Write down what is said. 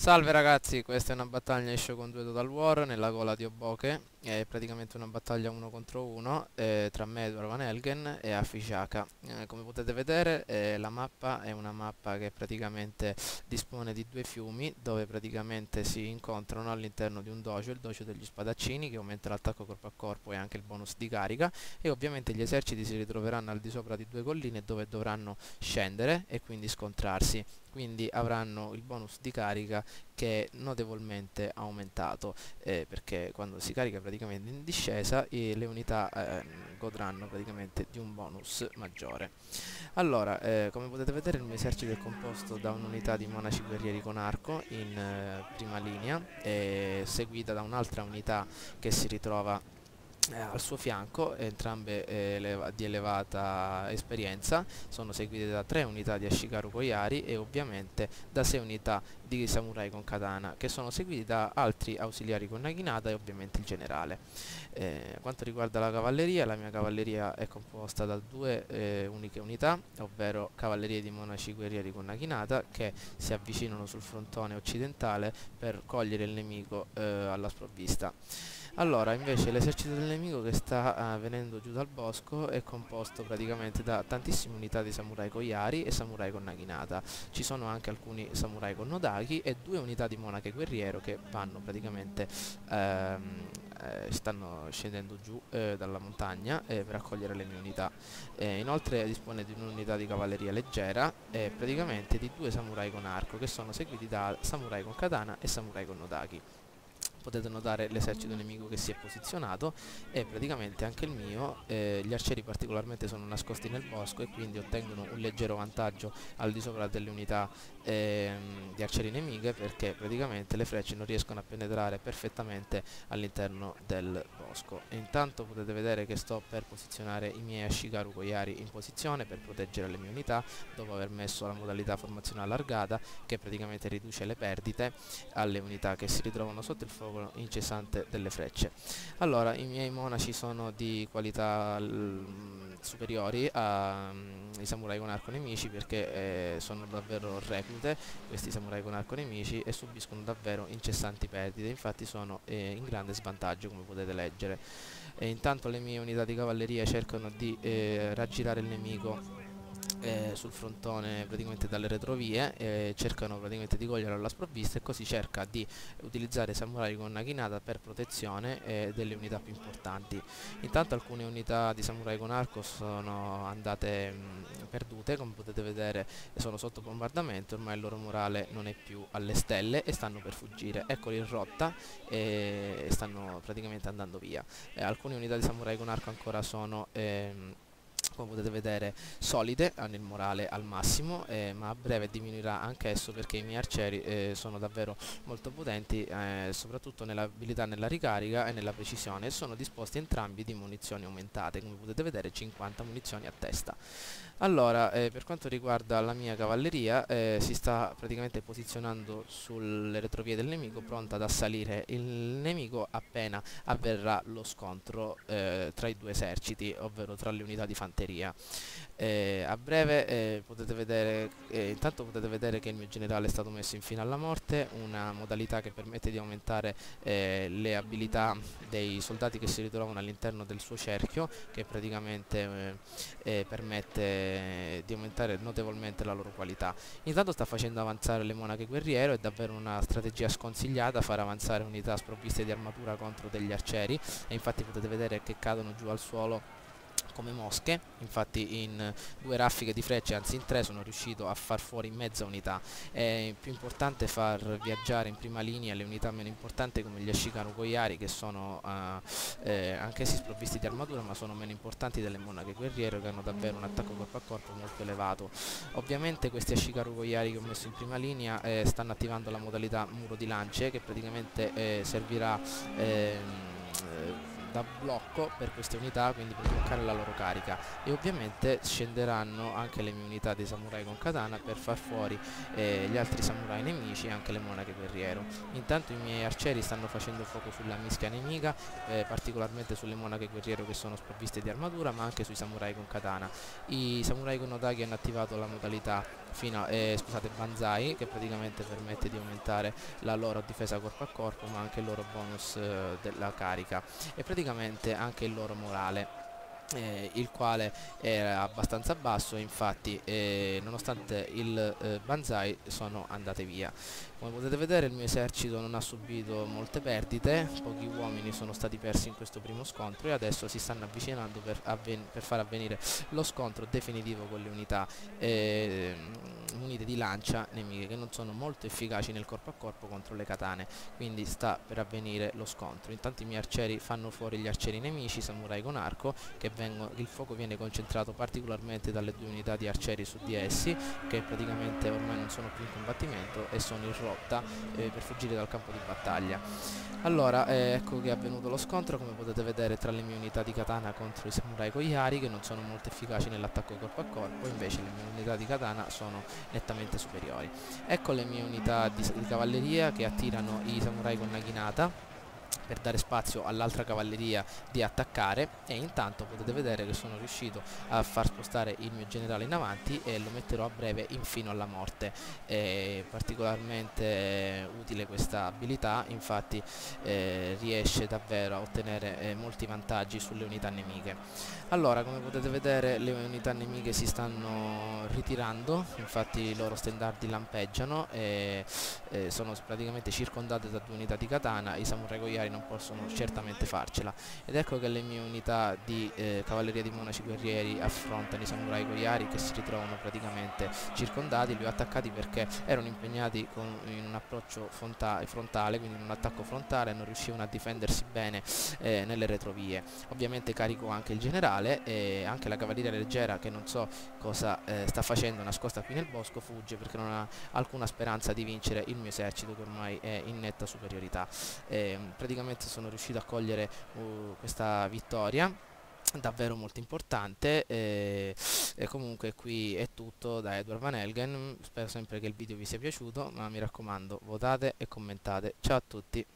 Salve ragazzi, questa è una battaglia in Shogun 2 Total War nella gola di Oboke. È praticamente una battaglia uno contro uno tra me, Edward Van Helgen e Afishaka. Come potete vedere, la mappa è una mappa che praticamente dispone di due fiumi dove praticamente si incontrano all'interno di un dojo, il dojo degli spadaccini, che aumenta l'attacco corpo a corpo e anche il bonus di carica, e ovviamente gli eserciti si ritroveranno al di sopra di due colline dove dovranno scendere e quindi scontrarsi. Quindi avranno il bonus di carica che è notevolmente aumentato, perché quando si carica praticamente in discesa le unità godranno praticamente di un bonus maggiore. Allora, come potete vedere, il mio esercito è composto da un'unità di monaci guerrieri con arco in prima linea, seguita da un'altra unità che si ritrova al suo fianco, entrambe di elevata esperienza. Sono seguite da 3 unità di Ashikaru Koyari e ovviamente da 6 unità di samurai con katana, che sono seguiti da altri ausiliari con naginata e ovviamente il generale. Quanto riguarda la mia cavalleria è composta da due uniche unità, ovvero cavallerie di monaci guerrieri con naginata, che si avvicinano sul frontone occidentale per cogliere il nemico alla sprovvista. Allora, invece, l'esercito del nemico che sta venendo giù dal bosco è composto praticamente da tantissime unità di samurai koyari e samurai con naginata. Ci sono anche alcuni samurai con nodaki e due unità di monache guerriero che vanno praticamente stanno scendendo giù dalla montagna per accogliere le mie unità. Inoltre dispone di un'unità di cavalleria leggera e praticamente di due samurai con arco, che sono seguiti da samurai con katana e samurai con nodaki. Potete notare l'esercito nemico che si è posizionato, e praticamente anche il mio. Gli arcieri particolarmente sono nascosti nel bosco e quindi ottengono un leggero vantaggio al di sopra delle unità di arcieri nemiche, perché praticamente le frecce non riescono a penetrare perfettamente all'interno del bosco. E intanto potete vedere che sto per posizionare i miei Ashikaru Koyari in posizione per proteggere le mie unità, dopo aver messo la modalità formazione allargata, che praticamente riduce le perdite alle unità che si ritrovano sotto il fuoco incessante delle frecce. Allora, i miei monaci sono di qualità superiori ai samurai con arco nemici, perché sono davvero reclute questi samurai con arco nemici e subiscono davvero incessanti perdite. Infatti sono in grande svantaggio, come potete leggere. E intanto le mie unità di cavalleria cercano di raggirare il nemico sul frontone praticamente dalle retrovie, cercano praticamente di coglierlo alla sprovvista, e così cerca di utilizzare i samurai con naginata per protezione delle unità più importanti. Intanto alcune unità di samurai con arco sono andate perdute, come potete vedere sono sotto bombardamento, ormai il loro morale non è più alle stelle e stanno per fuggire. Eccoli in rotta e stanno praticamente andando via. Alcune unità di samurai con arco ancora sono come potete vedere solide, hanno il morale al massimo, ma a breve diminuirà anche esso, perché i miei arcieri sono davvero molto potenti, soprattutto nell'abilità nella ricarica e nella precisione, e sono disposti entrambi di munizioni aumentate, come potete vedere 50 munizioni a testa. Allora, per quanto riguarda la mia cavalleria, si sta praticamente posizionando sulle retrovie del nemico, pronta ad assalire il nemico appena avverrà lo scontro tra i due eserciti, ovvero tra le unità di fanteria. A breve potete vedere, intanto potete vedere che il mio generale è stato messo in fine alla morte, una modalità che permette di aumentare le abilità dei soldati che si ritrovano all'interno del suo cerchio, che praticamente permette di aumentare notevolmente la loro qualità. Intanto sta facendo avanzare le monache guerriero, è davvero una strategia sconsigliata fare avanzare unità sprovviste di armatura contro degli arcieri, e infatti potete vedere che cadono giù al suolo come mosche. Infatti in due raffiche di frecce, anzi in tre, sono riuscito a far fuori mezza unità. È più importante far viaggiare in prima linea le unità meno importanti, come gli Ashikaru Koyari, che sono anch'essi sprovvisti di armatura, ma sono meno importanti delle monache guerriere, che hanno davvero un attacco corpo a corpo molto elevato. Ovviamente questi Ashikaru Koyari che ho messo in prima linea stanno attivando la modalità muro di lance, che praticamente servirà da blocco per queste unità, quindi per bloccare la loro carica, e ovviamente scenderanno anche le mie unità dei samurai con katana per far fuori gli altri samurai nemici e anche le monache guerriero. Intanto i miei arcieri stanno facendo fuoco sulla mischia nemica, particolarmente sulle monache guerriero che sono sprovviste di armatura, ma anche sui samurai con katana. I samurai con Otaki hanno attivato la modalità scusate, Banzai, che praticamente permette di aumentare la loro difesa corpo a corpo, ma anche il loro bonus della carica, e praticamente anche il loro morale, il quale era abbastanza basso, infatti nonostante il Banzai sono andate via. Come potete vedere il mio esercito non ha subito molte perdite, pochi uomini sono stati persi in questo primo scontro e adesso si stanno avvicinando per far avvenire lo scontro definitivo con le unità munite di lancia nemiche, che non sono molto efficaci nel corpo a corpo contro le katane, quindi sta per avvenire lo scontro. Intanto i miei arcieri fanno fuori gli arcieri nemici, samurai con arco, il fuoco viene concentrato particolarmente dalle due unità di arcieri su di essi, che praticamente ormai non sono più in combattimento e sono in rotta per fuggire dal campo di battaglia. Allora, ecco che è avvenuto lo scontro, come potete vedere, tra le mie unità di katana contro i samurai con gli ari, che non sono molto efficaci nell'attacco corpo a corpo, invece le mie unità di katana sono nettamente superiori. Ecco le mie unità di cavalleria che attirano i samurai con naginata per dare spazio all'altra cavalleria di attaccare, e intanto potete vedere che sono riuscito a far spostare il mio generale in avanti e lo metterò a breve infino alla morte. È particolarmente utile questa abilità, infatti riesce davvero a ottenere molti vantaggi sulle unità nemiche. Allora, come potete vedere, le unità nemiche si stanno ritirando, infatti i loro stendardi lampeggiano e sono praticamente circondate da due unità di katana. I samurai goiari non possono certamente farcela, ed ecco che le mie unità di cavalleria di monaci guerrieri affrontano i samurai goiari, che si ritrovano praticamente circondati. Li ho attaccati perché erano impegnati in un approccio frontale, quindi in un attacco frontale, e non riuscivano a difendersi bene nelle retrovie. Ovviamente carico anche il generale, e anche la cavalleria leggera, che non so cosa sta facendo nascosta qui nel bosco, fugge perché non ha alcuna speranza di vincere il mio esercito, che ormai è in netta superiorità. Praticamente sono riuscito a cogliere questa vittoria davvero molto importante, e comunque qui è tutto da Edward Van Helgen. Spero sempre che il video vi sia piaciuto, ma mi raccomando, votate e commentate. Ciao a tutti.